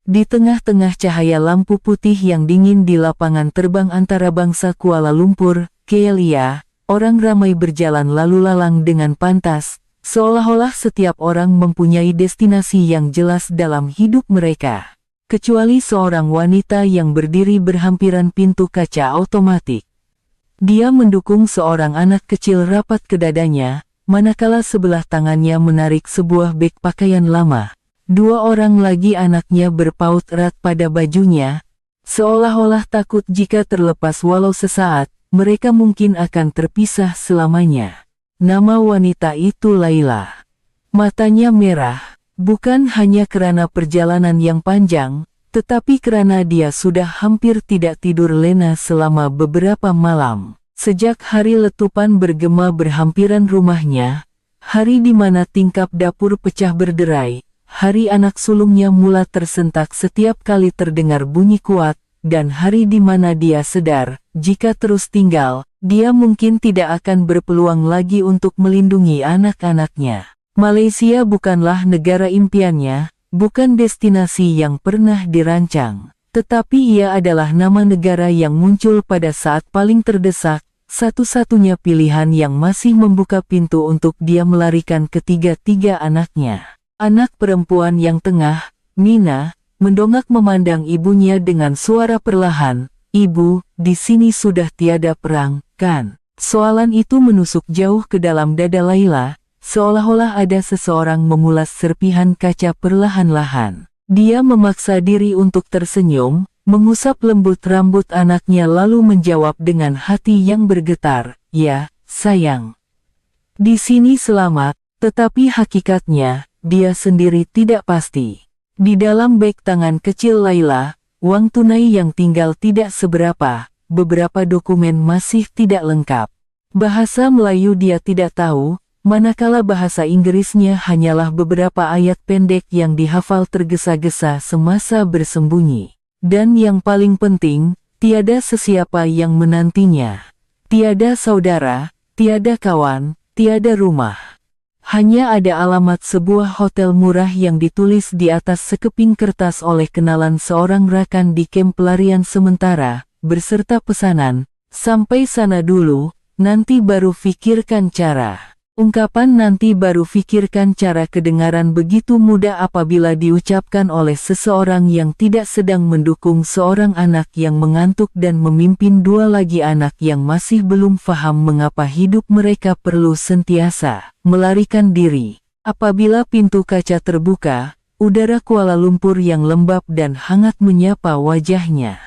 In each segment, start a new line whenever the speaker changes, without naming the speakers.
Di tengah-tengah cahaya lampu putih yang dingin di lapangan terbang antara bangsa Kuala Lumpur, KLIA, orang ramai berjalan lalu lalang dengan pantas, seolah-olah setiap orang mempunyai destinasi yang jelas dalam hidup mereka. Kecuali seorang wanita yang berdiri berhampiran pintu kaca otomatik. Dia mendukung seorang anak kecil rapat ke dadanya, manakala sebelah tangannya menarik sebuah beg pakaian lama. Dua orang lagi anaknya berpaut erat pada bajunya, seolah-olah takut jika terlepas walau sesaat, mereka mungkin akan terpisah selamanya. Nama wanita itu Laila. Matanya merah, bukan hanya karena perjalanan yang panjang, tetapi karena dia sudah hampir tidak tidur lena selama beberapa malam. Sejak hari letupan bergema berhampiran rumahnya, hari di mana tingkap dapur pecah berderai, hari anak sulungnya mula tersentak setiap kali terdengar bunyi kuat, dan hari di mana dia sadar, jika terus tinggal, dia mungkin tidak akan berpeluang lagi untuk melindungi anak-anaknya. Malaysia bukanlah negara impiannya, bukan destinasi yang pernah dirancang, tetapi ia adalah nama negara yang muncul pada saat paling terdesak, satu-satunya pilihan yang masih membuka pintu untuk dia melarikan ketiga-tiga anaknya. Anak perempuan yang tengah, Mina, mendongak memandang ibunya dengan suara perlahan, "Ibu, di sini sudah tiada perang, kan?" Soalan itu menusuk jauh ke dalam dada Laila, seolah-olah ada seseorang memulas serpihan kaca perlahan-lahan. Dia memaksa diri untuk tersenyum, mengusap lembut rambut anaknya lalu menjawab dengan hati yang bergetar, "Ya, sayang. Di sini selamat," tetapi hakikatnya, dia sendiri tidak pasti. Di dalam beg tangan kecil Laila, uang tunai yang tinggal tidak seberapa, beberapa dokumen masih tidak lengkap. Bahasa Melayu dia tidak tahu, manakala bahasa Inggrisnya hanyalah beberapa ayat pendek yang dihafal tergesa-gesa semasa bersembunyi. Dan yang paling penting, tiada sesiapa yang menantinya. Tiada saudara, tiada kawan, tiada rumah. Hanya ada alamat sebuah hotel murah yang ditulis di atas sekeping kertas oleh kenalan seorang rakan di kamp pelarian sementara, beserta pesanan, "Sampai sana dulu, nanti baru fikirkan cara." Ungkapan "nanti baru fikirkan cara" kedengaran begitu mudah apabila diucapkan oleh seseorang yang tidak sedang mendukung seorang anak yang mengantuk dan memimpin dua lagi anak yang masih belum faham mengapa hidup mereka perlu sentiasa melarikan diri. Apabila pintu kaca terbuka, udara Kuala Lumpur yang lembab dan hangat menyapa wajahnya.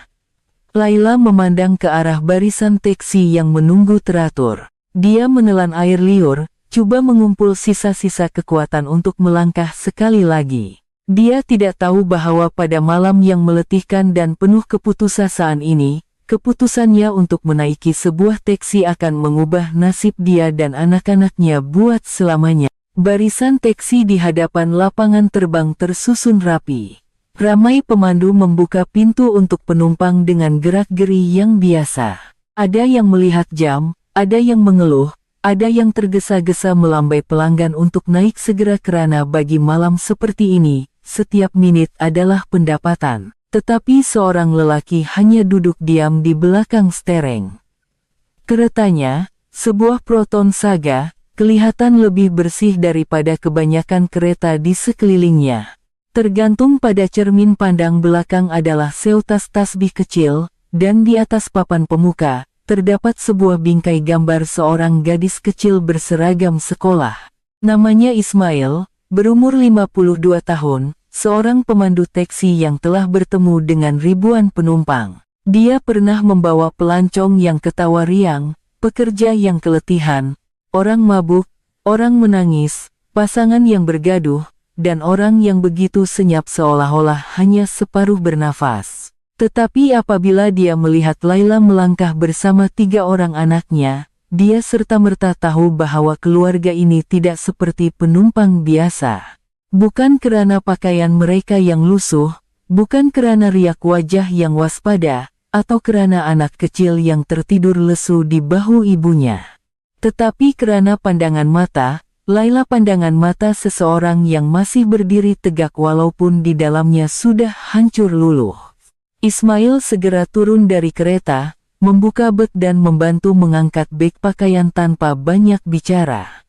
Laila memandang ke arah barisan teksi yang menunggu teratur. Dia menelan air liur, coba mengumpul sisa-sisa kekuatan untuk melangkah sekali lagi. Dia tidak tahu bahwa pada malam yang meletihkan dan penuh keputusasaan ini, keputusannya untuk menaiki sebuah teksi akan mengubah nasib dia dan anak-anaknya buat selamanya. Barisan teksi di hadapan lapangan terbang tersusun rapi. Ramai pemandu membuka pintu untuk penumpang dengan gerak-geri yang biasa. Ada yang melihat jam, ada yang mengeluh, ada yang tergesa-gesa melambai pelanggan untuk naik segera karena bagi malam seperti ini, setiap menit adalah pendapatan. Tetapi seorang lelaki hanya duduk diam di belakang stereng. Keretanya, sebuah Proton Saga, kelihatan lebih bersih daripada kebanyakan kereta di sekelilingnya. Tergantung pada cermin pandang belakang adalah seutas tasbih kecil, dan di atas papan pemuka, terdapat sebuah bingkai gambar seorang gadis kecil berseragam sekolah. Namanya Ismail, berumur 52 tahun, seorang pemandu teksi yang telah bertemu dengan ribuan penumpang. Dia pernah membawa pelancong yang ketawa riang, pekerja yang keletihan, orang mabuk, orang menangis, pasangan yang bergaduh, dan orang yang begitu senyap seolah-olah hanya separuh bernafas. Tetapi apabila dia melihat Laila melangkah bersama 3 orang anaknya, dia serta-merta tahu bahwa keluarga ini tidak seperti penumpang biasa. Bukan karena pakaian mereka yang lusuh, bukan karena riak wajah yang waspada, atau karena anak kecil yang tertidur lesu di bahu ibunya. Tetapi karena pandangan mata, Laila pandangan mata seseorang yang masih berdiri tegak walaupun di dalamnya sudah hancur luluh. Ismail segera turun dari kereta, membuka beg dan membantu mengangkat beg pakaian tanpa banyak bicara.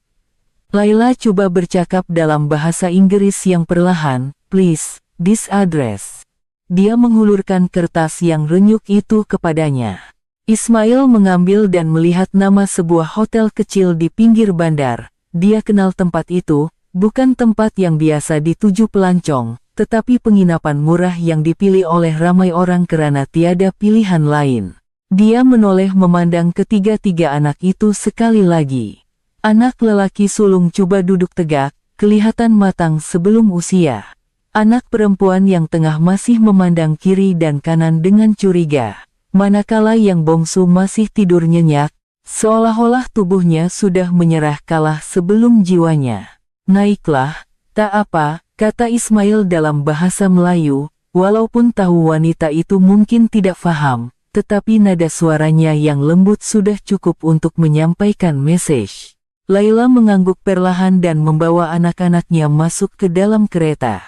Laila coba bercakap dalam bahasa Inggris yang perlahan, "Please, this address." Dia menghulurkan kertas yang renyuk itu kepadanya. Ismail mengambil dan melihat nama sebuah hotel kecil di pinggir bandar. Dia kenal tempat itu, bukan tempat yang biasa dituju pelancong, tetapi penginapan murah yang dipilih oleh ramai orang karena tiada pilihan lain. Dia menoleh memandang ketiga-tiga anak itu sekali lagi. Anak lelaki sulung coba duduk tegak, kelihatan matang sebelum usia. Anak perempuan yang tengah masih memandang kiri dan kanan dengan curiga. Manakala yang bongsu masih tidur nyenyak, seolah-olah tubuhnya sudah menyerah kalah sebelum jiwanya. "Naiklah, tak apa," kata Ismail dalam bahasa Melayu, walaupun tahu wanita itu mungkin tidak faham, tetapi nada suaranya yang lembut sudah cukup untuk menyampaikan message. Laila mengangguk perlahan dan membawa anak-anaknya masuk ke dalam kereta.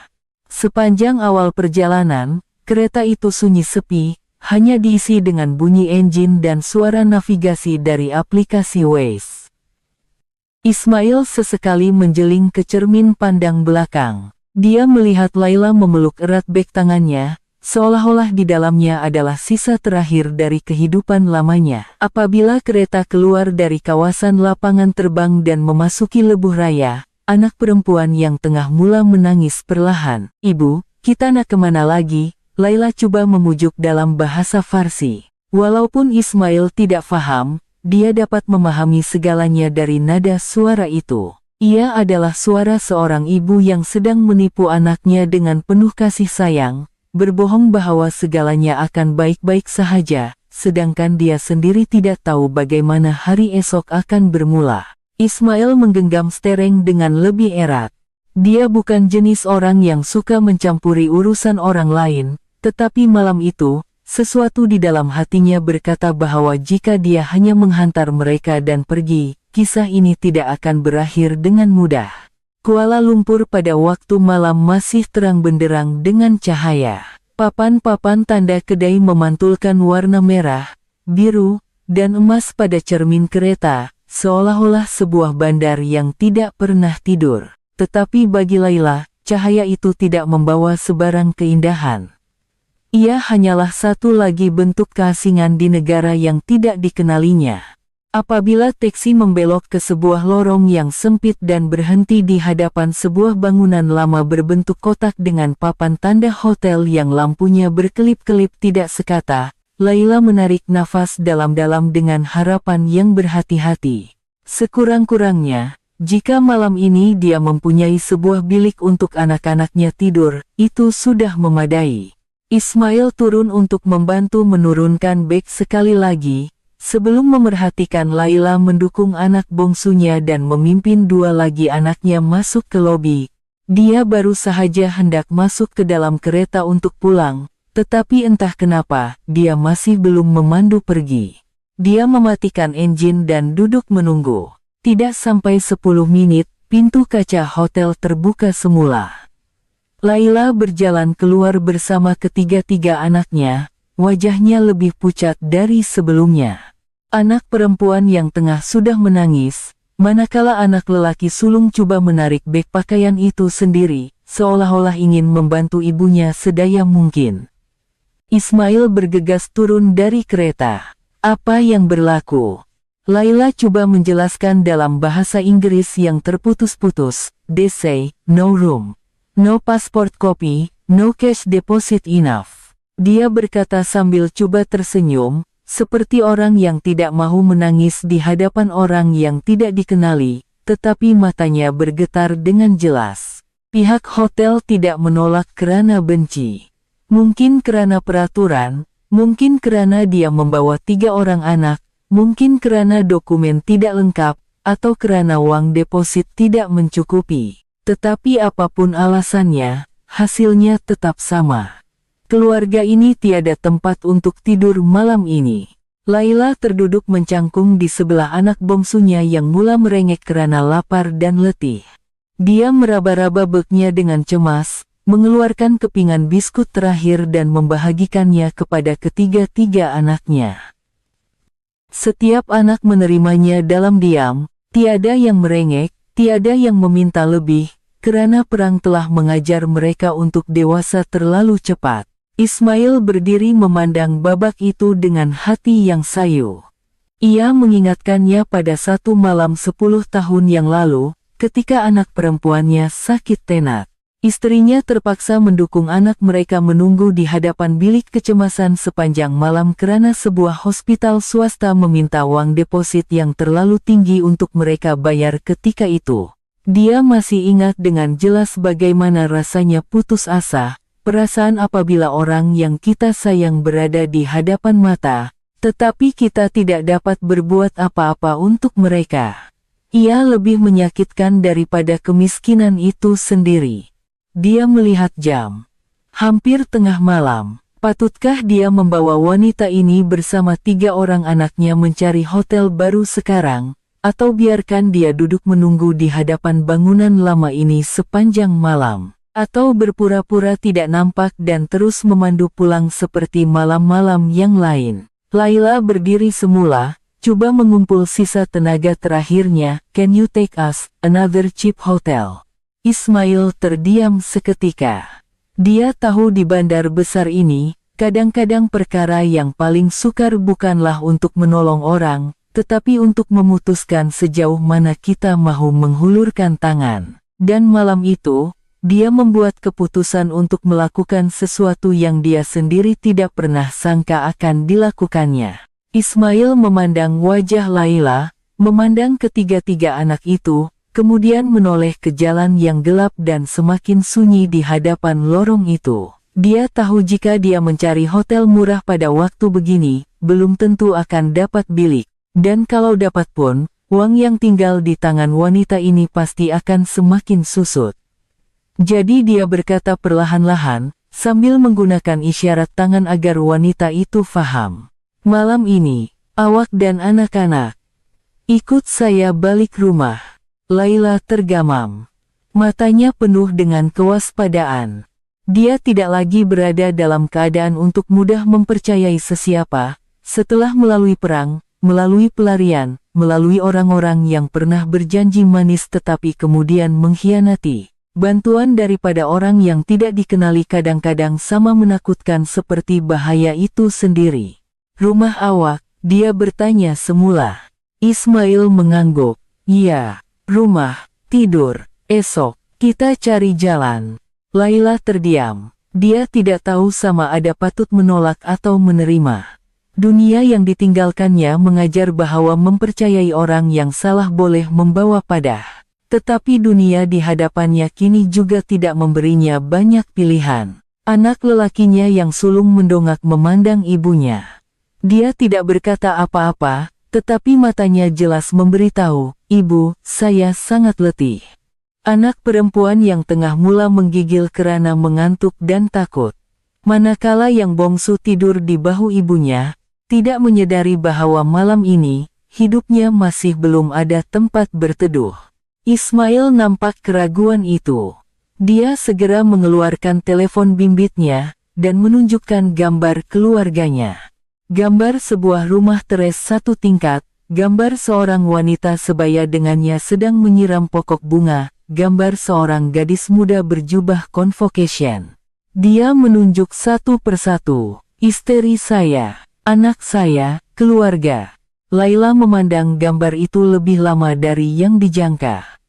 Sepanjang awal perjalanan, kereta itu sunyi sepi, hanya diisi dengan bunyi engine dan suara navigasi dari aplikasi Waze. Ismail sesekali menjeling ke cermin pandang belakang. Dia melihat Laila memeluk erat beg tangannya, seolah-olah di dalamnya adalah sisa terakhir dari kehidupan lamanya. Apabila kereta keluar dari kawasan lapangan terbang dan memasuki Lebuh Raya, anak perempuan yang tengah mula menangis perlahan. "Ibu, kita nak kemana lagi?" Laila coba memujuk dalam bahasa Farsi. Walaupun Ismail tidak faham, dia dapat memahami segalanya dari nada suara itu. Ia adalah suara seorang ibu yang sedang menipu anaknya dengan penuh kasih sayang, berbohong bahwa segalanya akan baik-baik saja, sedangkan dia sendiri tidak tahu bagaimana hari esok akan bermula. Ismail menggenggam stereng dengan lebih erat. Dia bukan jenis orang yang suka mencampuri urusan orang lain, tetapi malam itu, sesuatu di dalam hatinya berkata bahwa jika dia hanya menghantar mereka dan pergi, kisah ini tidak akan berakhir dengan mudah. Kuala Lumpur pada waktu malam masih terang benderang dengan cahaya. Papan-papan tanda kedai memantulkan warna merah, biru, dan emas pada cermin kereta, seolah-olah sebuah bandar yang tidak pernah tidur. Tetapi bagi Laila, cahaya itu tidak membawa sebarang keindahan. Ia hanyalah satu lagi bentuk keasingan di negara yang tidak dikenalinya. Apabila taksi membelok ke sebuah lorong yang sempit dan berhenti di hadapan sebuah bangunan lama berbentuk kotak dengan papan tanda hotel yang lampunya berkelip-kelip tidak sekata, Laila menarik nafas dalam-dalam dengan harapan yang berhati-hati. Sekurang-kurangnya, jika malam ini dia mempunyai sebuah bilik untuk anak-anaknya tidur, itu sudah memadai. Ismail turun untuk membantu menurunkan beg sekali lagi, sebelum memerhatikan Laila mendukung anak bongsunya dan memimpin dua lagi anaknya masuk ke lobi. Dia baru sahaja hendak masuk ke dalam kereta untuk pulang, tetapi entah kenapa, dia masih belum memandu pergi. Dia mematikan engine dan duduk menunggu. Tidak sampai 10 menit, pintu kaca hotel terbuka semula. Laila berjalan keluar bersama ketiga-tiga anaknya, wajahnya lebih pucat dari sebelumnya. Anak perempuan yang tengah sudah menangis, manakala anak lelaki sulung coba menarik beg pakaian itu sendiri, seolah-olah ingin membantu ibunya sedaya mungkin. Ismail bergegas turun dari kereta. "Apa yang berlaku?" Laila coba menjelaskan dalam bahasa Inggris yang terputus-putus. "They say, no room. No passport copy, no cash deposit enough." Dia berkata sambil coba tersenyum, seperti orang yang tidak mau menangis di hadapan orang yang tidak dikenali, tetapi matanya bergetar dengan jelas. Pihak hotel tidak menolak karena benci. Mungkin karena peraturan, mungkin karena dia membawa 3 orang anak, mungkin karena dokumen tidak lengkap, atau karena uang deposit tidak mencukupi. Tetapi apapun alasannya, hasilnya tetap sama. Keluarga ini tiada tempat untuk tidur malam ini. Laila terduduk mencangkung di sebelah anak bongsunya yang mula merengek karena lapar dan letih. Dia meraba-raba beknya dengan cemas, mengeluarkan kepingan biskut terakhir dan membagikannya kepada ketiga-tiga anaknya. Setiap anak menerimanya dalam diam, tiada yang merengek, tiada yang meminta lebih, karena perang telah mengajar mereka untuk dewasa terlalu cepat. Ismail berdiri memandang babak itu dengan hati yang sayu. Ia mengingatkannya pada satu malam 10 tahun yang lalu, ketika anak perempuannya sakit tenat. Istrinya terpaksa mendukung anak mereka menunggu di hadapan bilik kecemasan sepanjang malam karena sebuah hospital swasta meminta uang deposit yang terlalu tinggi untuk mereka bayar ketika itu. Dia masih ingat dengan jelas bagaimana rasanya putus asa, perasaan apabila orang yang kita sayang berada di hadapan mata, tetapi kita tidak dapat berbuat apa-apa untuk mereka. Ia lebih menyakitkan daripada kemiskinan itu sendiri. Dia melihat jam. Hampir tengah malam. Patutkah dia membawa wanita ini bersama 3 orang anaknya mencari hotel baru sekarang, atau biarkan dia duduk menunggu di hadapan bangunan lama ini sepanjang malam? Atau berpura-pura tidak nampak dan terus memandu pulang seperti malam-malam yang lain. Laila berdiri semula, coba mengumpul sisa tenaga terakhirnya. Can you take us another cheap hotel? Ismail terdiam seketika. Dia tahu di bandar besar ini, kadang-kadang perkara yang paling sukar bukanlah untuk menolong orang, tetapi untuk memutuskan sejauh mana kita mahu menghulurkan tangan. Dan malam itu, dia membuat keputusan untuk melakukan sesuatu yang dia sendiri tidak pernah sangka akan dilakukannya. Ismail memandang wajah Laila, memandang ketiga-tiga anak itu, kemudian menoleh ke jalan yang gelap dan semakin sunyi di hadapan lorong itu. Dia tahu jika dia mencari hotel murah pada waktu begini, belum tentu akan dapat bilik. Dan kalau dapat pun, uang yang tinggal di tangan wanita ini pasti akan semakin susut. Jadi dia berkata perlahan-lahan, sambil menggunakan isyarat tangan agar wanita itu faham. Malam ini, awak dan anak-anak, ikut saya balik rumah. Laila tergamam. Matanya penuh dengan kewaspadaan. Dia tidak lagi berada dalam keadaan untuk mudah mempercayai sesiapa, setelah melalui perang, melalui pelarian, melalui orang-orang yang pernah berjanji manis tetapi kemudian mengkhianati. Bantuan daripada orang yang tidak dikenali kadang-kadang sama menakutkan seperti bahaya itu sendiri. Rumah awak, dia bertanya semula. Ismail mengangguk. Iya, rumah, tidur, esok, kita cari jalan. Laila terdiam. Dia tidak tahu sama ada patut menolak atau menerima. Dunia yang ditinggalkannya mengajar bahwa mempercayai orang yang salah boleh membawa padah. Tetapi dunia di hadapannya kini juga tidak memberinya banyak pilihan. Anak lelakinya yang sulung mendongak memandang ibunya. Dia tidak berkata apa-apa, tetapi matanya jelas memberitahu, "Ibu, saya sangat letih." Anak perempuan yang tengah mula menggigil karena mengantuk dan takut. Manakala yang bongsu tidur di bahu ibunya, tidak menyadari bahwa malam ini, hidupnya masih belum ada tempat berteduh. Ismail nampak keraguan itu. Dia segera mengeluarkan telepon bimbitnya, dan menunjukkan gambar keluarganya. Gambar sebuah rumah teres 1 tingkat, gambar seorang wanita sebaya dengannya sedang menyiram pokok bunga, gambar seorang gadis muda berjubah convocation. Dia menunjuk satu persatu, istri saya, anak saya, keluarga. Laila memandang gambar itu lebih lama dari yang dijangka.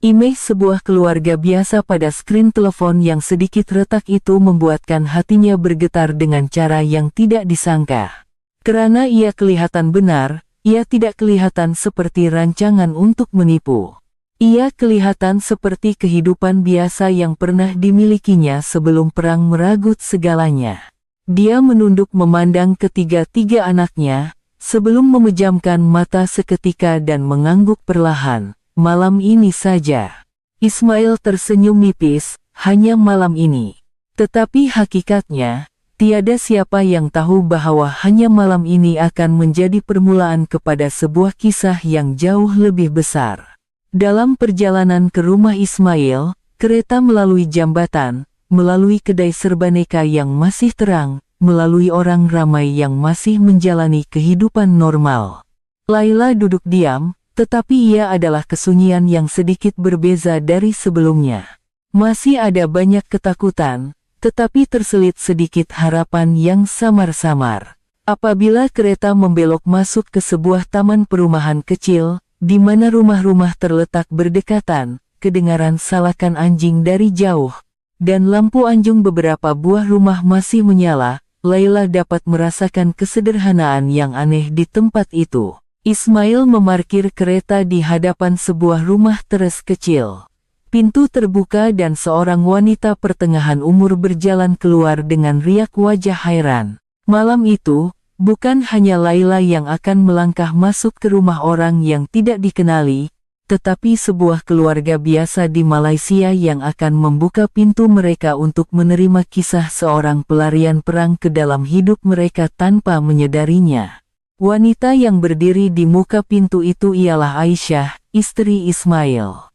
Imej sebuah keluarga biasa pada skrin telepon yang sedikit retak itu membuatkan hatinya bergetar dengan cara yang tidak disangka. Karena ia kelihatan benar, ia tidak kelihatan seperti rancangan untuk menipu. Ia kelihatan seperti kehidupan biasa yang pernah dimilikinya sebelum perang meragut segalanya. Dia menunduk memandang ketiga-tiga anaknya, sebelum memejamkan mata seketika dan mengangguk perlahan. Malam ini saja. Ismail tersenyum nipis, hanya malam ini. Tetapi hakikatnya, Tiada siapa yang tahu bahwa hanya malam ini akan menjadi permulaan kepada sebuah kisah yang jauh lebih besar. Dalam perjalanan ke rumah Ismail, kereta melalui jambatan, melalui kedai serbaneka yang masih terang, melalui orang ramai yang masih menjalani kehidupan normal. Laila duduk diam, tetapi ia adalah kesunyian yang sedikit berbeza dari sebelumnya. Masih ada banyak ketakutan, tetapi terselit sedikit harapan yang samar-samar. Apabila kereta membelok masuk ke sebuah taman perumahan kecil, di mana rumah-rumah terletak berdekatan, kedengaran salakan anjing dari jauh, dan lampu anjung beberapa buah rumah masih menyala, Laila dapat merasakan kesederhanaan yang aneh di tempat itu. Ismail memarkir kereta di hadapan sebuah rumah teres kecil. Pintu terbuka dan seorang wanita pertengahan umur berjalan keluar dengan riak wajah hairan. Malam itu, bukan hanya Laila yang akan melangkah masuk ke rumah orang yang tidak dikenali, tetapi sebuah keluarga biasa di Malaysia yang akan membuka pintu mereka untuk menerima kisah seorang pelarian perang ke dalam hidup mereka tanpa menyadarinya. Wanita yang berdiri di muka pintu itu ialah Aisyah, istri Ismail.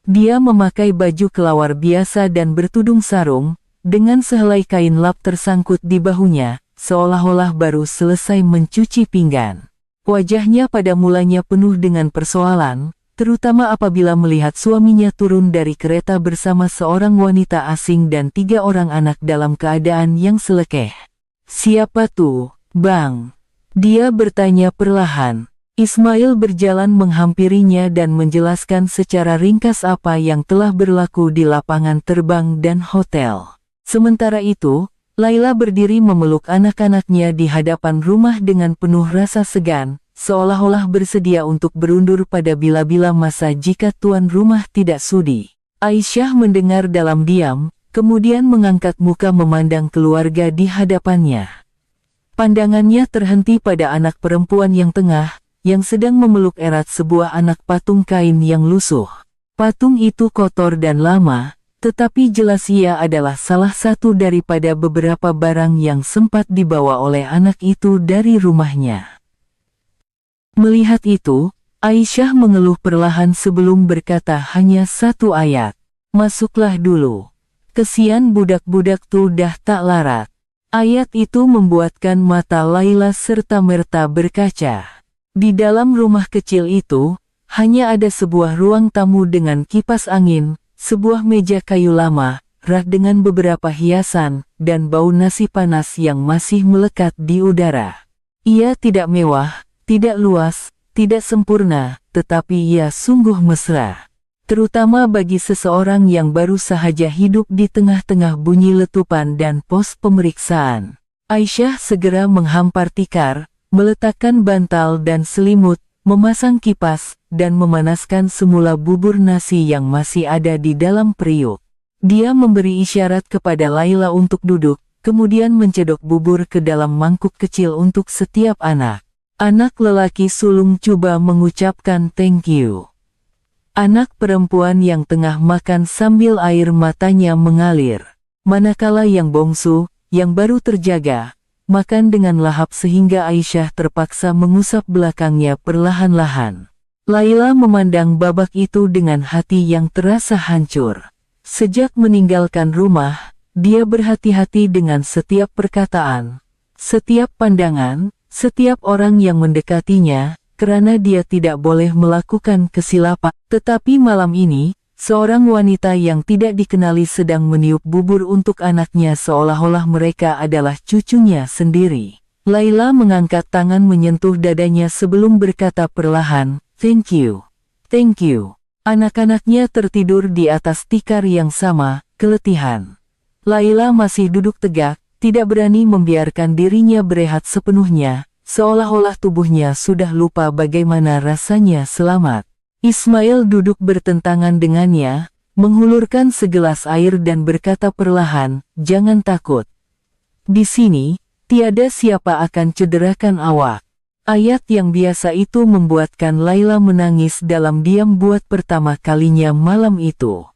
Dia memakai baju kelawar biasa dan bertudung sarung, dengan sehelai kain lap tersangkut di bahunya, seolah-olah baru selesai mencuci pinggan. Wajahnya pada mulanya penuh dengan persoalan, terutama apabila melihat suaminya turun dari kereta bersama seorang wanita asing dan 3 orang anak dalam keadaan yang selekeh. "Siapa tuh, Bang?" dia bertanya perlahan. Ismail berjalan menghampirinya dan menjelaskan secara ringkas apa yang telah berlaku di lapangan terbang dan hotel. Sementara itu, Laila berdiri memeluk anak-anaknya di hadapan rumah dengan penuh rasa segan, seolah-olah bersedia untuk berundur pada bila-bila masa jika tuan rumah tidak sudi. Aisyah mendengar dalam diam, kemudian mengangkat muka memandang keluarga di hadapannya. Pandangannya terhenti pada anak perempuan yang tengah, yang sedang memeluk erat sebuah anak patung kain yang lusuh. Patung itu kotor dan lama, tetapi jelas ia adalah salah satu daripada beberapa barang yang sempat dibawa oleh anak itu dari rumahnya. Melihat itu, Aisyah mengeluh perlahan sebelum berkata hanya satu ayat. "Masuklah dulu. Kesian budak-budak tuh dah tak larat." Ayat itu membuatkan mata Laila serta-merta berkaca. Di dalam rumah kecil itu, hanya ada sebuah ruang tamu dengan kipas angin, sebuah meja kayu lama, rak dengan beberapa hiasan, dan bau nasi panas yang masih melekat di udara. Ia tidak mewah, tidak luas, tidak sempurna, tetapi ia sungguh mesra. Terutama bagi seseorang yang baru sahaja hidup di tengah-tengah bunyi letupan dan pos pemeriksaan. Aisyah segera menghampar tikar, meletakkan bantal dan selimut, memasang kipas, dan memanaskan semula bubur nasi yang masih ada di dalam periuk. Dia memberi isyarat kepada Laila untuk duduk, kemudian mencedok bubur ke dalam mangkuk kecil untuk setiap anak. Anak lelaki sulung coba mengucapkan thank you. Anak perempuan yang tengah makan sambil air matanya mengalir. Manakala yang bongsu, yang baru terjaga, makan dengan lahap sehingga Aisyah terpaksa mengusap belakangnya perlahan-lahan. Laila memandang babak itu dengan hati yang terasa hancur. Sejak meninggalkan rumah, dia berhati-hati dengan setiap perkataan, setiap pandangan, setiap orang yang mendekatinya, karena dia tidak boleh melakukan kesilapan. Tetapi malam ini, seorang wanita yang tidak dikenali sedang meniup bubur untuk anaknya seolah-olah mereka adalah cucunya sendiri. Laila mengangkat tangan menyentuh dadanya sebelum berkata perlahan, "Thank you. Thank you." Anak-anaknya tertidur di atas tikar yang sama, keletihan. Laila masih duduk tegak, tidak berani membiarkan dirinya berehat sepenuhnya, seolah-olah tubuhnya sudah lupa bagaimana rasanya selamat. Ismail duduk bertentangan dengannya, menghulurkan segelas air dan berkata perlahan, "Jangan takut. Di sini, tiada siapa akan cederakan awak." Ayat yang biasa itu membuatkan Laila menangis dalam diam buat pertama kalinya malam itu.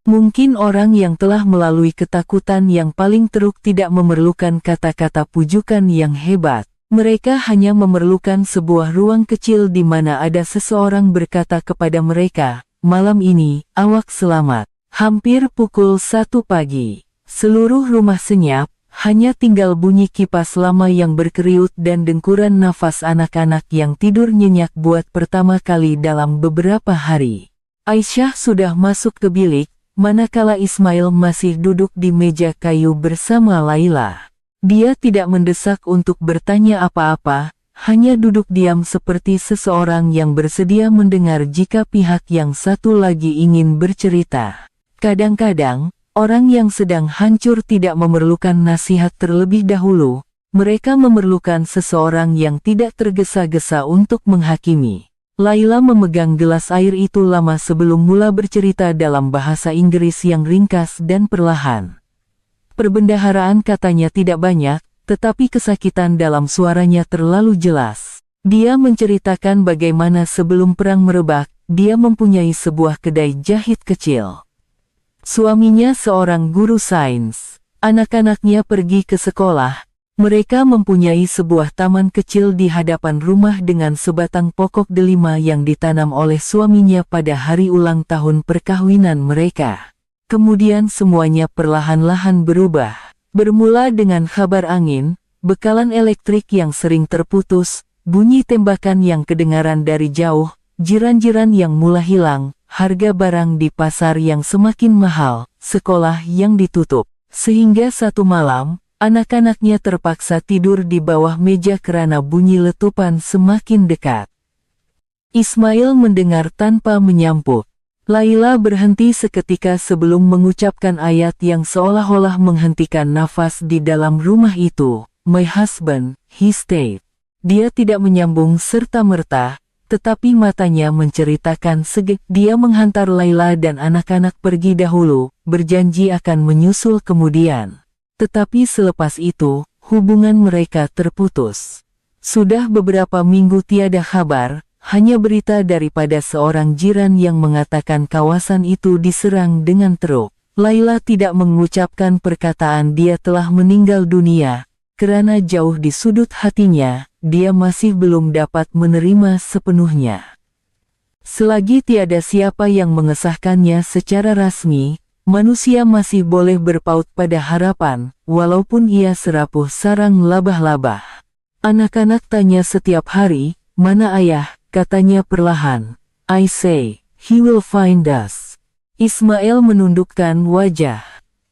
Mungkin orang yang telah melalui ketakutan yang paling teruk tidak memerlukan kata-kata pujukan yang hebat. Mereka hanya memerlukan sebuah ruang kecil di mana ada seseorang berkata kepada mereka, "Malam ini, awak selamat." Hampir pukul 1 pagi. Seluruh rumah senyap, hanya tinggal bunyi kipas lama yang berkeriut dan dengkuran nafas anak-anak yang tidur nyenyak buat pertama kali dalam beberapa hari. Aisyah sudah masuk ke bilik, manakala Ismail masih duduk di meja kayu bersama Laila. Dia tidak mendesak untuk bertanya apa-apa, hanya duduk diam seperti seseorang yang bersedia mendengar jika pihak yang satu lagi ingin bercerita. Kadang-kadang, orang yang sedang hancur tidak memerlukan nasihat terlebih dahulu, mereka memerlukan seseorang yang tidak tergesa-gesa untuk menghakimi. Laila memegang gelas air itu lama sebelum mula bercerita dalam bahasa Inggris yang ringkas dan perlahan. Perbendaharaan katanya tidak banyak, tetapi kesakitan dalam suaranya terlalu jelas. Dia menceritakan bagaimana sebelum perang merebak, dia mempunyai sebuah kedai jahit kecil. Suaminya seorang guru sains. Anak-anaknya pergi ke sekolah. Mereka mempunyai sebuah taman kecil di hadapan rumah dengan sebatang pokok delima yang ditanam oleh suaminya pada hari ulang tahun perkawinan mereka. Kemudian semuanya perlahan-lahan berubah. Bermula dengan kabar angin, bekalan elektrik yang sering terputus, bunyi tembakan yang kedengaran dari jauh, jiran-jiran yang mulai hilang, harga barang di pasar yang semakin mahal, sekolah yang ditutup. Sehingga satu malam, anak-anaknya terpaksa tidur di bawah meja karena bunyi letupan semakin dekat. Ismail mendengar tanpa menyampuk. Laila berhenti seketika sebelum mengucapkan ayat yang seolah-olah menghentikan nafas di dalam rumah itu. "My husband, he stayed." Dia tidak menyambung serta-merta, tetapi matanya menceritakan segek. Dia menghantar Laila dan anak-anak pergi dahulu, berjanji akan menyusul kemudian. Tetapi selepas itu, hubungan mereka terputus. Sudah beberapa minggu tiada kabar, hanya berita daripada seorang jiran yang mengatakan kawasan itu diserang dengan teruk. Laila tidak mengucapkan perkataan dia telah meninggal dunia, karena jauh di sudut hatinya, dia masih belum dapat menerima sepenuhnya. Selagi tiada siapa yang mengesahkannya secara rasmi, manusia masih boleh berpaut pada harapan, walaupun ia serapuh sarang labah-labah. Anak-anak tanya setiap hari, "Mana ayah?" katanya perlahan. "I say, he will find us." Ismail menundukkan wajah.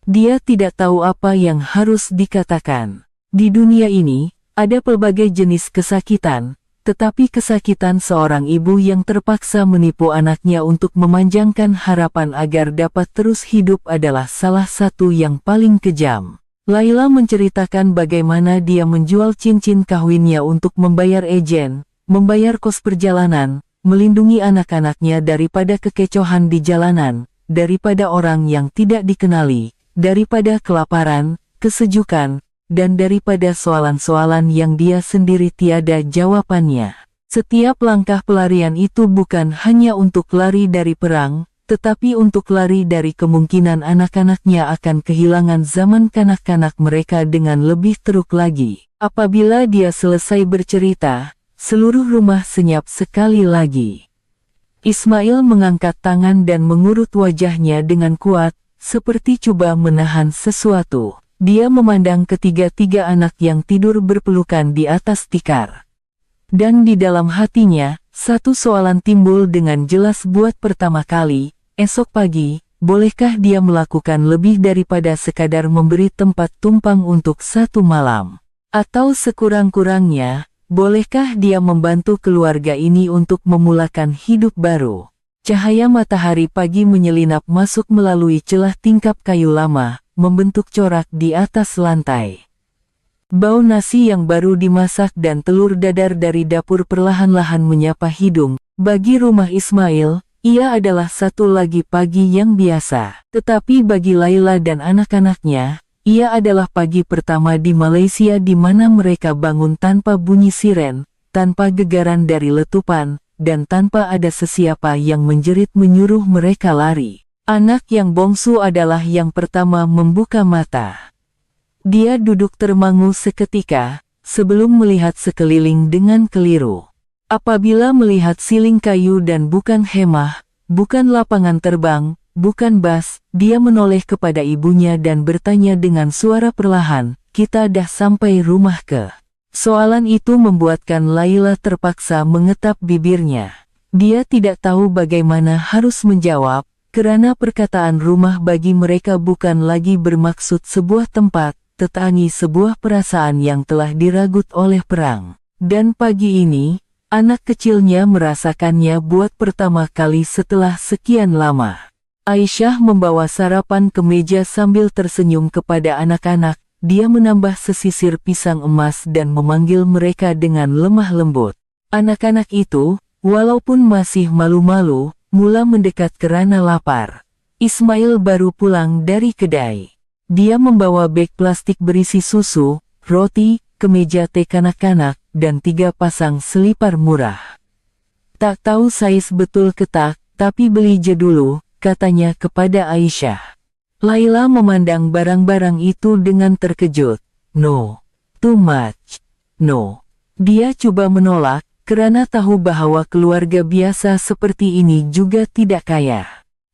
Dia tidak tahu apa yang harus dikatakan. Di dunia ini, ada pelbagai jenis kesakitan, tetapi kesakitan seorang ibu yang terpaksa menipu anaknya untuk memanjangkan harapan agar dapat terus hidup adalah salah satu yang paling kejam. Laila menceritakan bagaimana dia menjual cincin kawinnya untuk membayar ejen, membayar kos perjalanan, melindungi anak-anaknya daripada kekecohan di jalanan, daripada orang yang tidak dikenali, daripada kelaparan, kesejukan, dan daripada soalan-soalan yang dia sendiri tiada jawabannya. Setiap langkah pelarian itu bukan hanya untuk lari dari perang, tetapi untuk lari dari kemungkinan anak-anaknya akan kehilangan zaman kanak-kanak mereka dengan lebih teruk lagi. Apabila dia selesai bercerita, seluruh rumah senyap sekali lagi. Ismail mengangkat tangan dan mengurut wajahnya dengan kuat, seperti coba menahan sesuatu. Dia memandang ketiga-tiga anak yang tidur berpelukan di atas tikar. Dan di dalam hatinya, satu soalan timbul dengan jelas buat pertama kali. Esok pagi, bolehkah dia melakukan lebih daripada sekadar memberi tempat tumpang untuk satu malam? Atau sekurang-kurangnya, bolehkah dia membantu keluarga ini untuk memulakan hidup baru? Cahaya matahari pagi menyelinap masuk melalui celah tingkap kayu lama, membentuk corak di atas lantai. Bau nasi yang baru dimasak dan telur dadar dari dapur perlahan-lahan menyapa hidung. Bagi rumah Ismail, ia adalah satu lagi pagi yang biasa. Tetapi bagi Laila dan anak-anaknya, ia adalah pagi pertama di Malaysia di mana mereka bangun tanpa bunyi siren, tanpa gegaran dari letupan, dan tanpa ada sesiapa yang menjerit menyuruh mereka lari. Anak yang bongsu adalah yang pertama membuka mata. Dia duduk termangu seketika, sebelum melihat sekeliling dengan keliru. Apabila melihat siling kayu dan bukan hemah, bukan lapangan terbang, bukan bas, dia menoleh kepada ibunya dan bertanya dengan suara perlahan, "Kita dah sampai rumah ke?" Soalan itu membuatkan Laila terpaksa mengetap bibirnya. Dia tidak tahu bagaimana harus menjawab, karena perkataan rumah bagi mereka bukan lagi bermaksud sebuah tempat, tetapi sebuah perasaan yang telah diragut oleh perang. Dan pagi ini, anak kecilnya merasakannya buat pertama kali setelah sekian lama. Aisyah membawa sarapan ke meja sambil tersenyum kepada anak-anak. Dia menambah sesisir pisang emas dan memanggil mereka dengan lemah lembut. Anak-anak itu, walaupun masih malu-malu, mula mendekat karena lapar. Ismail baru pulang dari kedai. Dia membawa beg plastik berisi susu, roti, kemeja teh kanak-kanak, dan 3 pasang selipar murah. "Tak tahu saiz betul ketak, tapi beli je dulu," katanya kepada Aisyah. Laila memandang barang-barang itu dengan terkejut. "No, too much. No." Dia coba menolak, karena tahu bahwa keluarga biasa seperti ini juga tidak kaya.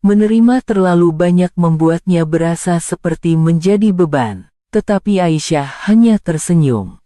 Menerima terlalu banyak membuatnya berasa seperti menjadi beban. Tetapi Aisyah hanya tersenyum.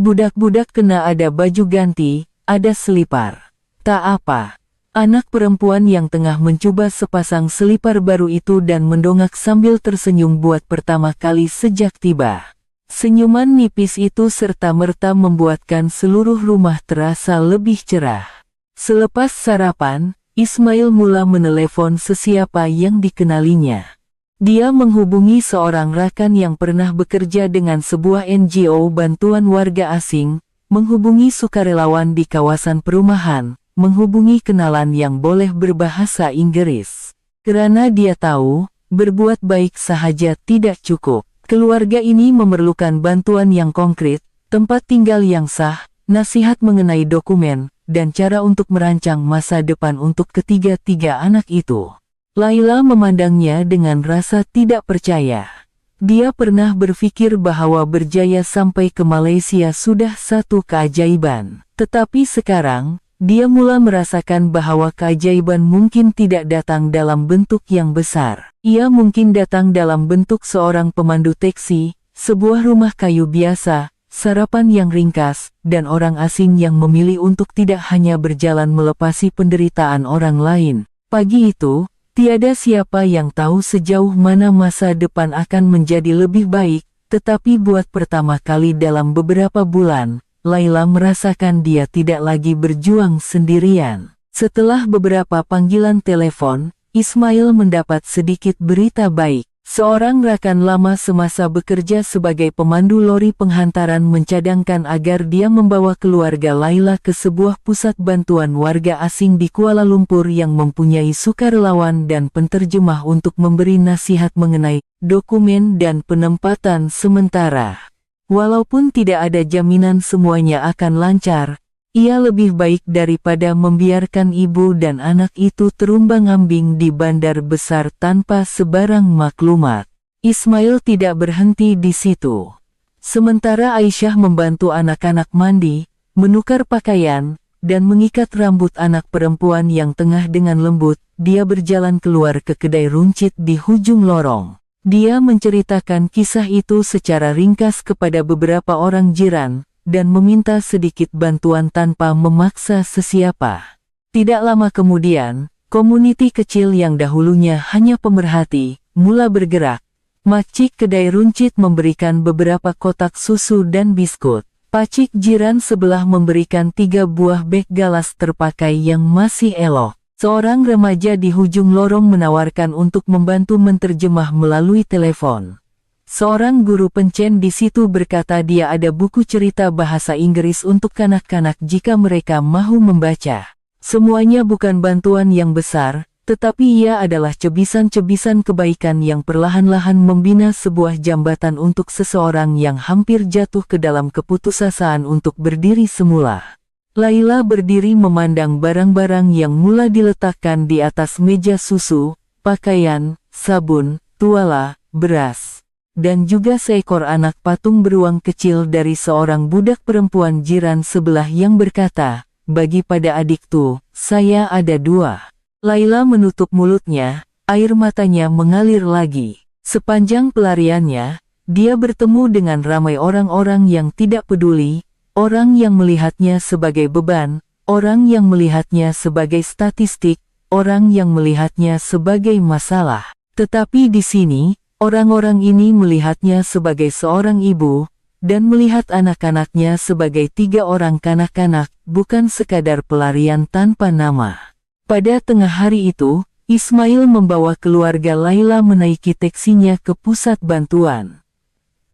"Budak-budak kena ada baju ganti, ada selipar. Tak apa." Anak perempuan yang tengah mencoba sepasang selipar baru itu dan mendongak sambil tersenyum buat pertama kali sejak tiba. Senyuman nipis itu serta-merta membuatkan seluruh rumah terasa lebih cerah. Selepas sarapan, Ismail mula menelepon sesiapa yang dikenalinya. Dia menghubungi seorang rakan yang pernah bekerja dengan sebuah NGO bantuan warga asing, menghubungi sukarelawan di kawasan perumahan, menghubungi kenalan yang boleh berbahasa Inggris. Karena dia tahu, berbuat baik sahaja tidak cukup. Keluarga ini memerlukan bantuan yang konkret, tempat tinggal yang sah, nasihat mengenai dokumen, dan cara untuk merancang masa depan untuk ketiga-tiga anak itu. Laila memandangnya dengan rasa tidak percaya. Dia pernah berpikir bahwa berjaya sampai ke Malaysia sudah satu keajaiban. Tetapi sekarang, dia mula merasakan bahwa keajaiban mungkin tidak datang dalam bentuk yang besar. Ia mungkin datang dalam bentuk seorang pemandu teksi, sebuah rumah kayu biasa, sarapan yang ringkas, dan orang asing yang memilih untuk tidak hanya berjalan melepasi penderitaan orang lain. Pagi itu, tiada siapa yang tahu sejauh mana masa depan akan menjadi lebih baik, tetapi buat pertama kali dalam beberapa bulan, Laila merasakan dia tidak lagi berjuang sendirian. Setelah beberapa panggilan telepon, Ismail mendapat sedikit berita baik. Seorang rakan lama semasa bekerja sebagai pemandu lori penghantaran mencadangkan agar dia membawa keluarga Laila ke sebuah pusat bantuan warga asing di Kuala Lumpur yang mempunyai sukarelawan dan penterjemah untuk memberi nasihat mengenai dokumen dan penempatan sementara. Walaupun tidak ada jaminan semuanya akan lancar, ia lebih baik daripada membiarkan ibu dan anak itu terumbang-ambing di bandar besar tanpa sebarang maklumat. Ismail tidak berhenti di situ. Sementara Aisyah membantu anak-anak mandi, menukar pakaian, dan mengikat rambut anak perempuan yang tengah dengan lembut, dia berjalan keluar ke kedai runcit di hujung lorong. Dia menceritakan kisah itu secara ringkas kepada beberapa orang jiran, dan meminta sedikit bantuan tanpa memaksa sesiapa. Tidak lama kemudian, komuniti kecil yang dahulunya hanya pemerhati, mula bergerak. Makcik kedai runcit memberikan beberapa kotak susu dan biskut. Pacik jiran sebelah memberikan 3 buah beg galas terpakai yang masih elok. Seorang remaja di hujung lorong menawarkan untuk membantu menterjemah melalui telepon. Seorang guru pencen di situ berkata dia ada buku cerita bahasa Inggris untuk kanak-kanak jika mereka mahu membaca. Semuanya bukan bantuan yang besar, tetapi ia adalah cebisan-cebisan kebaikan yang perlahan-lahan membina sebuah jambatan untuk seseorang yang hampir jatuh ke dalam keputusasaan untuk berdiri semula. Laila berdiri memandang barang-barang yang mula diletakkan di atas meja susu, pakaian, sabun, tuala, beras, dan juga seekor anak patung beruang kecil dari seorang budak perempuan jiran sebelah yang berkata, "Bagi pada adikku, saya ada 2. Laila menutup mulutnya, air matanya mengalir lagi. Sepanjang pelariannya, dia bertemu dengan ramai orang-orang yang tidak peduli, orang yang melihatnya sebagai beban, orang yang melihatnya sebagai statistik, orang yang melihatnya sebagai masalah. Tetapi di sini, orang-orang ini melihatnya sebagai seorang ibu, dan melihat anak-anaknya sebagai 3 orang kanak-kanak, bukan sekadar pelarian tanpa nama." Pada tengah hari itu, Ismail membawa keluarga Laila menaiki taksinya ke pusat bantuan.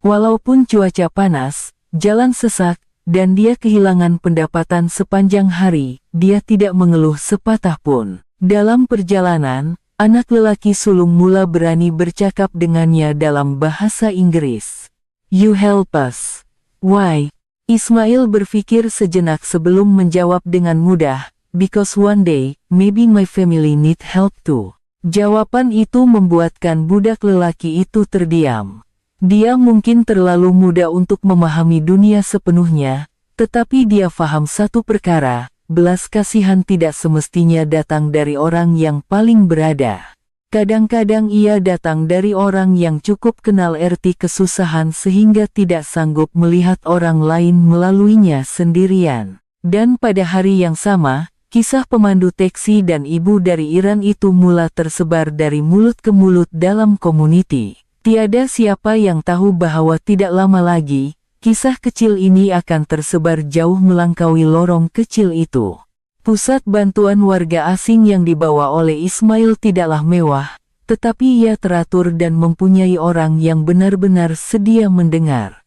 Walaupun cuaca panas, jalan sesak, dan dia kehilangan pendapatan sepanjang hari, dia tidak mengeluh sepatah pun. Dalam perjalanan, anak lelaki sulung mula berani bercakap dengannya dalam bahasa Inggris. "You help us." "Why?" Ismail berpikir sejenak sebelum menjawab dengan mudah. "Because one day, maybe my family need help too." Jawaban itu membuatkan budak lelaki itu terdiam. Dia mungkin terlalu muda untuk memahami dunia sepenuhnya, tetapi dia faham satu perkara, belas kasihan tidak semestinya datang dari orang yang paling berada. Kadang-kadang ia datang dari orang yang cukup kenal erti kesusahan sehingga tidak sanggup melihat orang lain melaluinya sendirian. Dan pada hari yang sama, kisah pemandu taksi dan ibu dari Iran itu mula tersebar dari mulut ke mulut dalam komuniti. Tiada siapa yang tahu bahwa tidak lama lagi, kisah kecil ini akan tersebar jauh melampaui lorong kecil itu. Pusat bantuan warga asing yang dibawa oleh Ismail tidaklah mewah, tetapi ia teratur dan mempunyai orang yang benar-benar sedia mendengar.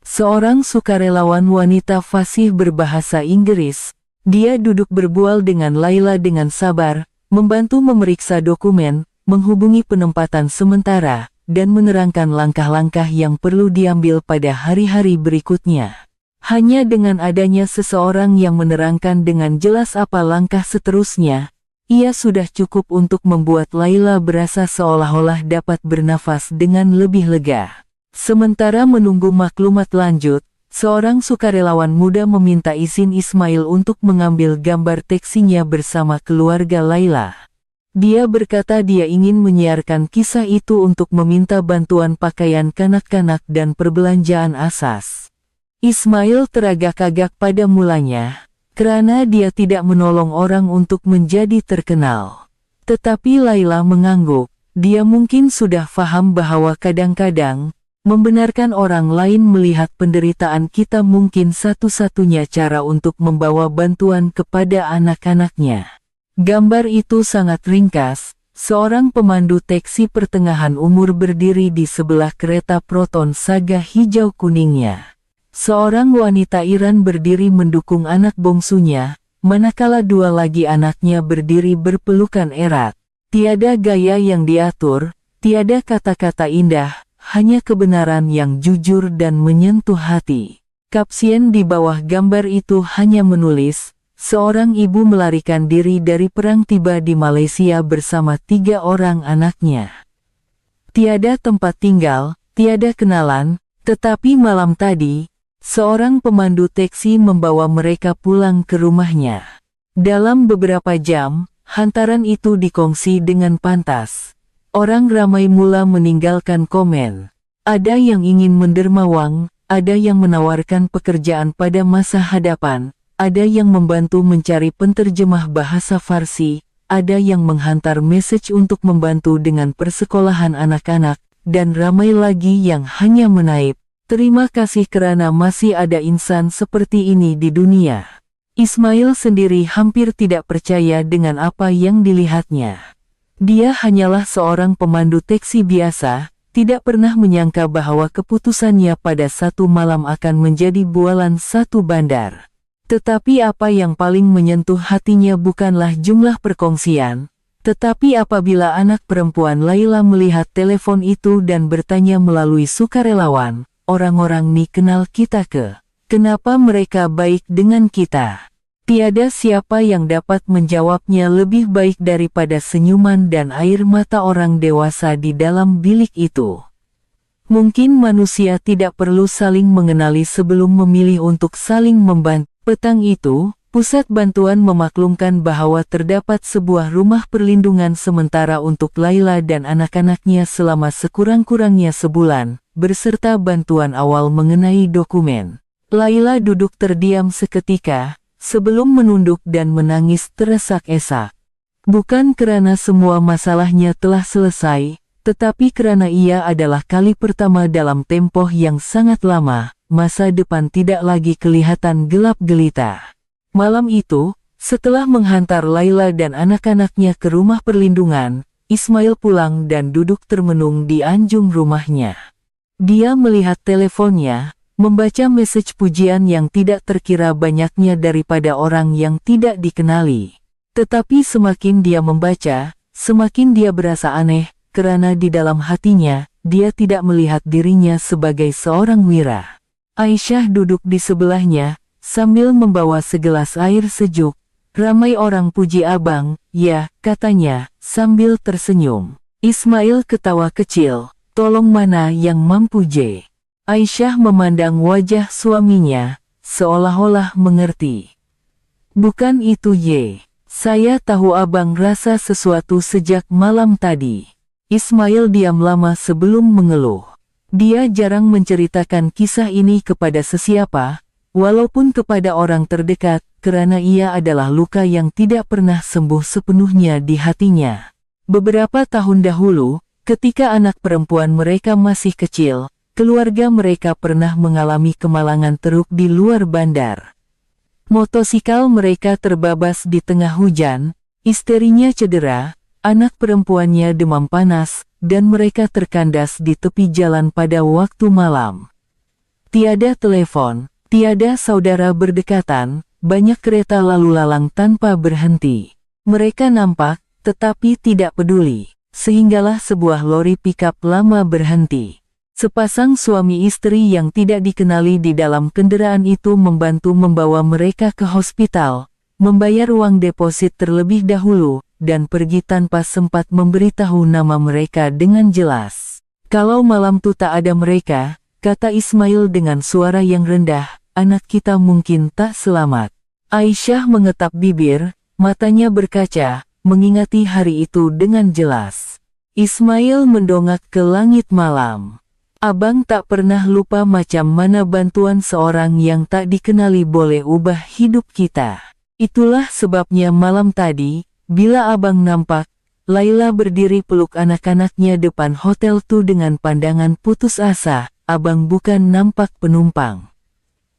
Seorang sukarelawan wanita fasih berbahasa Inggris, dia duduk berbual dengan Laila dengan sabar, membantu memeriksa dokumen, menghubungi penempatan sementara, dan menerangkan langkah-langkah yang perlu diambil pada hari-hari berikutnya. Hanya dengan adanya seseorang yang menerangkan dengan jelas apa langkah seterusnya, ia sudah cukup untuk membuat Laila berasa seolah-olah dapat bernafas dengan lebih lega. Sementara menunggu maklumat lanjut, seorang sukarelawan muda meminta izin Ismail untuk mengambil gambar taksinya bersama keluarga Laila. Dia berkata dia ingin menyiarkan kisah itu untuk meminta bantuan pakaian kanak-kanak dan perbelanjaan asas. Ismail teragak-agak pada mulanya, karena dia tidak menolong orang untuk menjadi terkenal. Tetapi Laila mengangguk, dia mungkin sudah paham bahwa kadang-kadang, membenarkan orang lain melihat penderitaan kita mungkin satu-satunya cara untuk membawa bantuan kepada anak-anaknya. Gambar itu sangat ringkas, seorang pemandu taksi pertengahan umur berdiri di sebelah kereta Proton Saga hijau kuningnya. Seorang wanita Iran berdiri mendukung anak bongsunya, manakala 2 lagi anaknya berdiri berpelukan erat. Tiada gaya yang diatur, tiada kata-kata indah, hanya kebenaran yang jujur dan menyentuh hati. Kapsien di bawah gambar itu hanya menulis, seorang ibu melarikan diri dari perang tiba di Malaysia bersama 3 orang anaknya. Tiada tempat tinggal, tiada kenalan, tetapi malam tadi, seorang pemandu taksi membawa mereka pulang ke rumahnya. Dalam beberapa jam, hantaran itu dikongsi dengan pantas. Orang ramai mula meninggalkan komen. Ada yang ingin mendermawang, ada yang menawarkan pekerjaan pada masa hadapan, ada yang membantu mencari penterjemah bahasa Farsi, ada yang menghantar message untuk membantu dengan persekolahan anak-anak, dan ramai lagi yang hanya menaip. Terima kasih kerana masih ada insan seperti ini di dunia. Ismail sendiri hampir tidak percaya dengan apa yang dilihatnya. Dia hanyalah seorang pemandu taksi biasa, tidak pernah menyangka bahwa keputusannya pada satu malam akan menjadi bualan satu bandar. Tetapi apa yang paling menyentuh hatinya bukanlah jumlah perkongsian, tetapi apabila anak perempuan Laila melihat telepon itu dan bertanya melalui sukarelawan, orang-orang ni kenal kita ke? Kenapa mereka baik dengan kita? Tiada siapa yang dapat menjawabnya lebih baik daripada senyuman dan air mata orang dewasa di dalam bilik itu. Mungkin manusia tidak perlu saling mengenali sebelum memilih untuk saling membantu. Petang itu, pusat bantuan memaklumkan bahwa terdapat sebuah rumah perlindungan sementara untuk Laila dan anak-anaknya selama sekurang-kurangnya sebulan, berserta bantuan awal mengenai dokumen. Laila duduk terdiam seketika, sebelum menunduk dan menangis teresak-esak. Bukan karena semua masalahnya telah selesai, tetapi karena ia adalah kali pertama dalam tempoh yang sangat lama, masa depan tidak lagi kelihatan gelap gelita. Malam itu, setelah menghantar Laila dan anak-anaknya ke rumah perlindungan, Ismail pulang dan duduk termenung di anjung rumahnya. Dia melihat teleponnya, membaca mesej pujian yang tidak terkira banyaknya daripada orang yang tidak dikenali. Tetapi semakin dia membaca, semakin dia berasa aneh, karena di dalam hatinya, dia tidak melihat dirinya sebagai seorang wira. Aisyah duduk di sebelahnya, sambil membawa segelas air sejuk. Ramai orang puji abang, ya, katanya, sambil tersenyum. Ismail ketawa kecil, tolong mana yang mampu J. Aisyah memandang wajah suaminya, seolah-olah mengerti. Bukan itu Ye. Saya tahu abang rasa sesuatu sejak malam tadi. Ismail diam lama sebelum mengeluh. Dia jarang menceritakan kisah ini kepada sesiapa, walaupun kepada orang terdekat, karena ia adalah luka yang tidak pernah sembuh sepenuhnya di hatinya. Beberapa tahun dahulu, ketika anak perempuan mereka masih kecil, keluarga mereka pernah mengalami kemalangan teruk di luar bandar. Motosikal mereka terbabas di tengah hujan, istrinya cedera, anak perempuannya demam panas, dan mereka terkandas di tepi jalan pada waktu malam. Tiada telepon, tiada saudara berdekatan, banyak kereta lalu lalang tanpa berhenti. Mereka nampak, tetapi tidak peduli, sehinggalah sebuah lori pikap lama berhenti. Sepasang suami istri yang tidak dikenali di dalam kendaraan itu membantu membawa mereka ke hospital, membayar uang deposit terlebih dahulu, dan pergi tanpa sempat memberitahu nama mereka dengan jelas. Kalau malam itu tak ada mereka, kata Ismail dengan suara yang rendah, anak kita mungkin tak selamat. Aisyah mengetap bibir, matanya berkaca, mengingati hari itu dengan jelas. Ismail mendongak ke langit malam. Abang tak pernah lupa macam mana bantuan seorang yang tak dikenali boleh ubah hidup kita. Itulah sebabnya malam tadi, bila abang nampak, Laila berdiri peluk anak-anaknya depan hotel tu dengan pandangan putus asa, abang bukan nampak penumpang.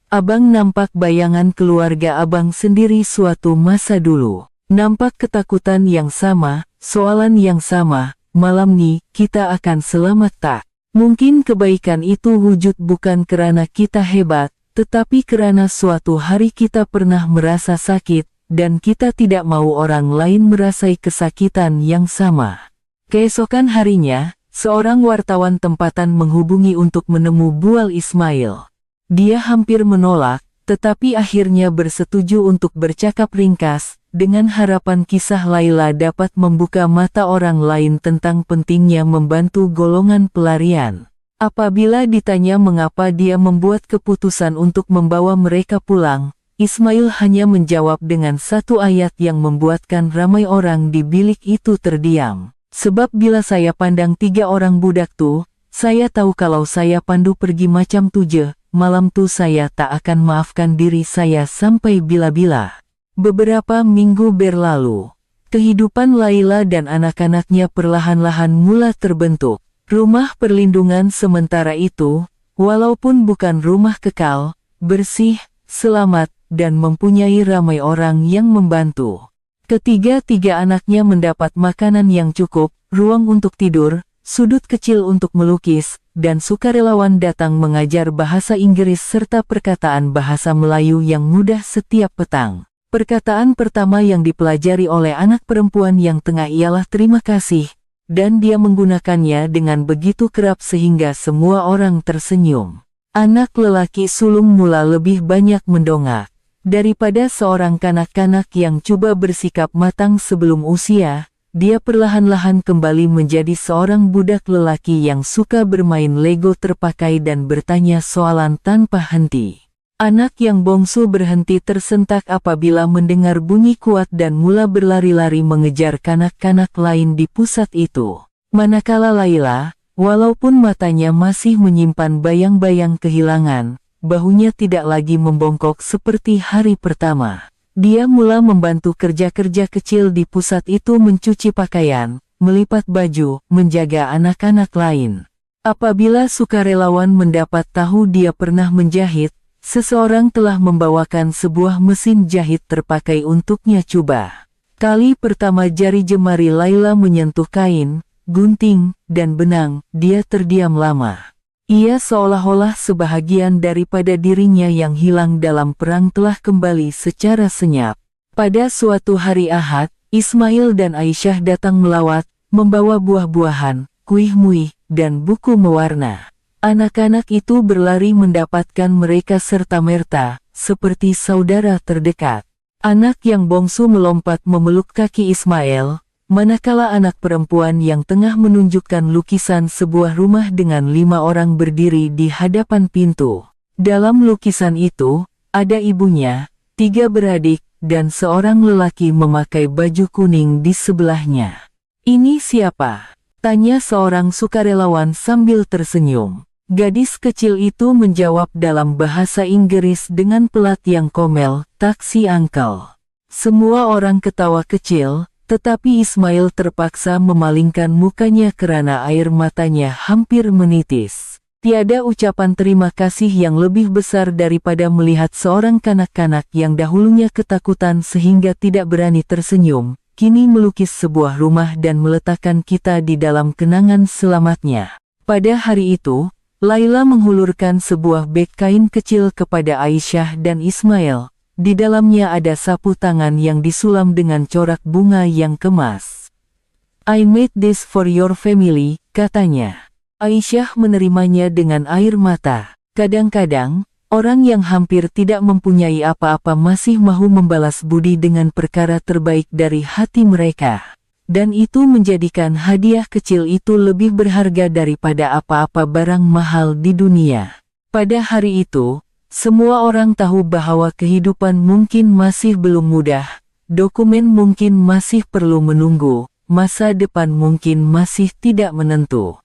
Abang nampak bayangan keluarga abang sendiri suatu masa dulu. Nampak ketakutan yang sama, soalan yang sama, malam ni kita akan selamat tak? Mungkin kebaikan itu wujud bukan karena kita hebat, tetapi karena suatu hari kita pernah merasa sakit, dan kita tidak mau orang lain merasai kesakitan yang sama. Keesokan harinya, seorang wartawan tempatan menghubungi untuk menemui Bual Ismail. Dia hampir menolak, tetapi akhirnya bersetuju untuk bercakap ringkas, dengan harapan kisah Laila dapat membuka mata orang lain tentang pentingnya membantu golongan pelarian. Apabila ditanya mengapa dia membuat keputusan untuk membawa mereka pulang, Ismail hanya menjawab dengan satu ayat yang membuatkan ramai orang di bilik itu terdiam. Sebab bila saya pandang 3 orang budak tu, saya tahu kalau saya pandu pergi macam tu je, malam tu saya tak akan maafkan diri saya sampai bila-bila. Beberapa minggu berlalu, kehidupan Laila dan anak-anaknya perlahan-lahan mula terbentuk. Rumah perlindungan sementara itu, walaupun bukan rumah kekal, bersih, selamat, dan mempunyai ramai orang yang membantu. Ketiga-tiga anaknya mendapat makanan yang cukup, ruang untuk tidur, sudut kecil untuk melukis, dan sukarelawan datang mengajar bahasa Inggris serta perkataan bahasa Melayu yang mudah setiap petang. Perkataan pertama yang dipelajari oleh anak perempuan yang tengah ialah terima kasih, dan dia menggunakannya dengan begitu kerap sehingga semua orang tersenyum. Anak lelaki sulung mula lebih banyak mendongak. Daripada seorang kanak-kanak yang coba bersikap matang sebelum usia, dia perlahan-lahan kembali menjadi seorang budak lelaki yang suka bermain Lego terpakai dan bertanya soalan tanpa henti. Anak yang bongsu berhenti tersentak apabila mendengar bunyi kuat dan mula berlari-lari mengejar kanak-kanak lain di pusat itu. Manakala Laila, walaupun matanya masih menyimpan bayang-bayang kehilangan, bahunya tidak lagi membongkok seperti hari pertama. Dia mula membantu kerja-kerja kecil di pusat itu, mencuci pakaian, melipat baju, menjaga anak-anak lain. Apabila sukarelawan mendapat tahu dia pernah menjahit, seseorang telah membawakan sebuah mesin jahit terpakai untuknya. Coba. Kali pertama jari jemari Laila menyentuh kain, gunting, dan benang, dia terdiam lama. Ia seolah-olah sebahagian daripada dirinya yang hilang dalam perang telah kembali secara senyap. Pada suatu hari Ahad, Ismail dan Aisyah datang melawat, membawa buah-buahan, kuih-muih, dan buku mewarna. Anak-anak itu berlari mendapatkan mereka serta-merta, seperti saudara terdekat. Anak yang bongsu melompat memeluk kaki Ismail, manakala anak perempuan yang tengah menunjukkan lukisan sebuah rumah dengan 5 orang berdiri di hadapan pintu. Dalam lukisan itu, ada ibunya, 3 beradik, dan seorang lelaki memakai baju kuning di sebelahnya. "Ini siapa?" tanya seorang sukarelawan sambil tersenyum. Gadis kecil itu menjawab dalam bahasa Inggris dengan pelat yang komel, "Taksi Uncle." Semua orang ketawa kecil, tetapi Ismail terpaksa memalingkan mukanya karena air matanya hampir menitis. Tiada ucapan terima kasih yang lebih besar daripada melihat seorang kanak-kanak yang dahulunya ketakutan sehingga tidak berani tersenyum, kini melukis sebuah rumah dan meletakkan kita di dalam kenangan selamatnya. Pada hari itu, Laila menghulurkan sebuah beg kain kecil kepada Aisyah dan Ismail. Di dalamnya ada sapu tangan yang disulam dengan corak bunga yang kemas. "I made this for your family," katanya. Aisyah menerimanya dengan air mata. Kadang-kadang, orang yang hampir tidak mempunyai apa-apa masih mahu membalas budi dengan perkara terbaik dari hati mereka. Dan itu menjadikan hadiah kecil itu lebih berharga daripada apa-apa barang mahal di dunia. Pada hari itu, semua orang tahu bahwa kehidupan mungkin masih belum mudah, dokumen mungkin masih perlu menunggu, masa depan mungkin masih tidak menentu.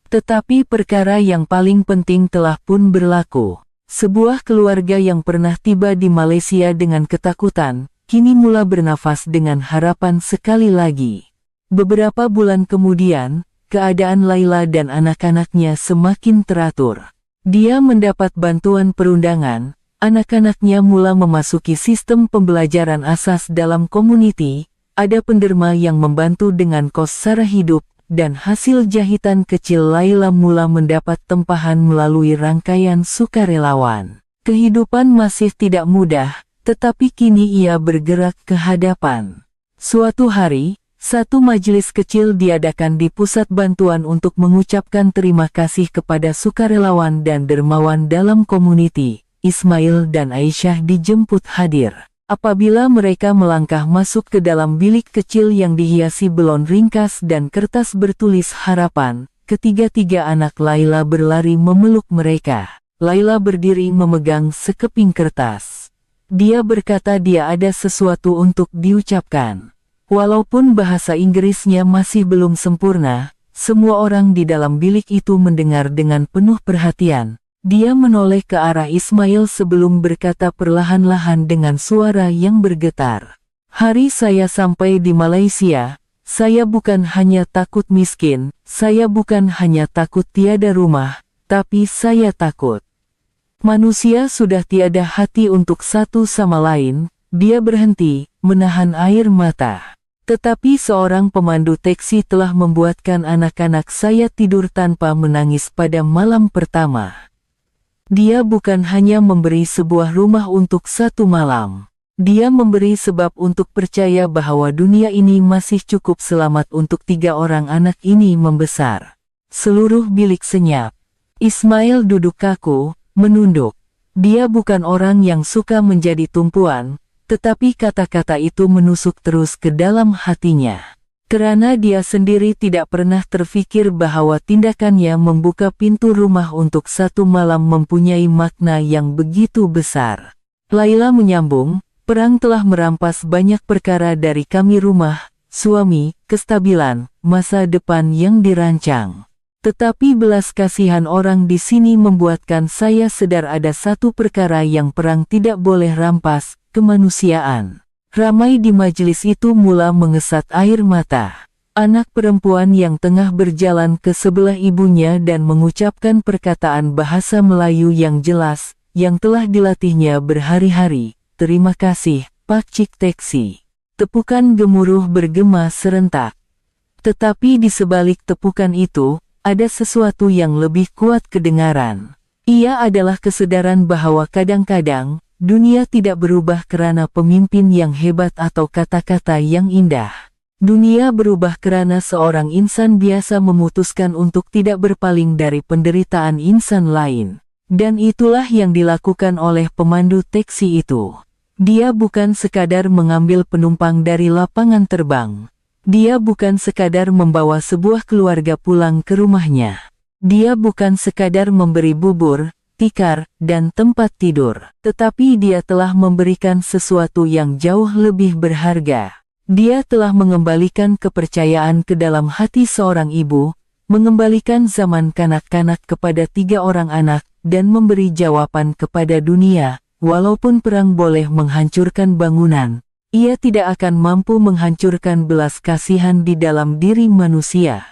Tetapi perkara yang paling penting telah pun berlaku. Sebuah keluarga yang pernah tiba di Malaysia dengan ketakutan, kini mula bernafas dengan harapan sekali lagi. Beberapa bulan kemudian, keadaan Laila dan anak-anaknya semakin teratur. Dia mendapat bantuan perundangan, anak-anaknya mula memasuki sistem pembelajaran asas dalam komuniti, ada penderma yang membantu dengan kos sara hidup, dan hasil jahitan kecil Laila mula mendapat tempahan melalui rangkaian sukarelawan. Kehidupan masih tidak mudah, tetapi kini ia bergerak ke hadapan. Suatu hari, satu majelis kecil diadakan di pusat bantuan untuk mengucapkan terima kasih kepada sukarelawan dan dermawan dalam komuniti. Ismail dan Aisyah dijemput hadir. Apabila mereka melangkah masuk ke dalam bilik kecil yang dihiasi belon ringkas dan kertas bertulis harapan, ketiga-tiga anak Laila berlari memeluk mereka. Laila berdiri memegang sekeping kertas. Dia berkata dia ada sesuatu untuk diucapkan. Walaupun bahasa Inggrisnya masih belum sempurna, semua orang di dalam bilik itu mendengar dengan penuh perhatian. Dia menoleh ke arah Ismail sebelum berkata perlahan-lahan dengan suara yang bergetar. "Hari saya sampai di Malaysia, saya bukan hanya takut miskin, saya bukan hanya takut tiada rumah, tapi saya takut. Manusia sudah tiada hati untuk satu sama lain." Dia berhenti, menahan air mata. "Tetapi seorang pemandu teksi telah membuatkan anak-anak saya tidur tanpa menangis pada malam pertama. Dia bukan hanya memberi sebuah rumah untuk satu malam. Dia memberi sebab untuk percaya bahwa dunia ini masih cukup selamat untuk 3 orang anak ini membesar." Seluruh bilik senyap. Ismail duduk kaku, menunduk. Dia bukan orang yang suka menjadi tumpuan, tetapi kata-kata itu menusuk terus ke dalam hatinya. Karena dia sendiri tidak pernah terfikir bahwa tindakannya membuka pintu rumah untuk satu malam mempunyai makna yang begitu besar. Laila menyambung, perang telah merampas banyak perkara dari kami, rumah, suami, kestabilan, masa depan yang dirancang. Tetapi belas kasihan orang di sini membuatkan saya sadar ada satu perkara yang perang tidak boleh rampas, kemanusiaan. Ramai di majelis itu mula mengesat air mata. Anak perempuan yang tengah berjalan ke sebelah ibunya dan mengucapkan perkataan bahasa Melayu yang jelas, yang telah dilatihnya berhari-hari. Terima kasih, Pak Cik Teksi. Tepukan gemuruh bergema serentak. Tetapi di sebalik tepukan itu, ada sesuatu yang lebih kuat kedengaran. Ia adalah kesadaran bahwa kadang-kadang, dunia tidak berubah karena pemimpin yang hebat atau kata-kata yang indah. Dunia berubah karena seorang insan biasa memutuskan untuk tidak berpaling dari penderitaan insan lain. Dan itulah yang dilakukan oleh pemandu teksi itu. Dia bukan sekadar mengambil penumpang dari lapangan terbang. Dia bukan sekadar membawa sebuah keluarga pulang ke rumahnya. Dia bukan sekadar memberi bubur, tikar, dan tempat tidur, tetapi dia telah memberikan sesuatu yang jauh lebih berharga. Dia telah mengembalikan kepercayaan ke dalam hati seorang ibu, mengembalikan zaman kanak-kanak kepada 3 orang anak, dan memberi jawaban kepada dunia, walaupun perang boleh menghancurkan bangunan, ia tidak akan mampu menghancurkan belas kasihan di dalam diri manusia.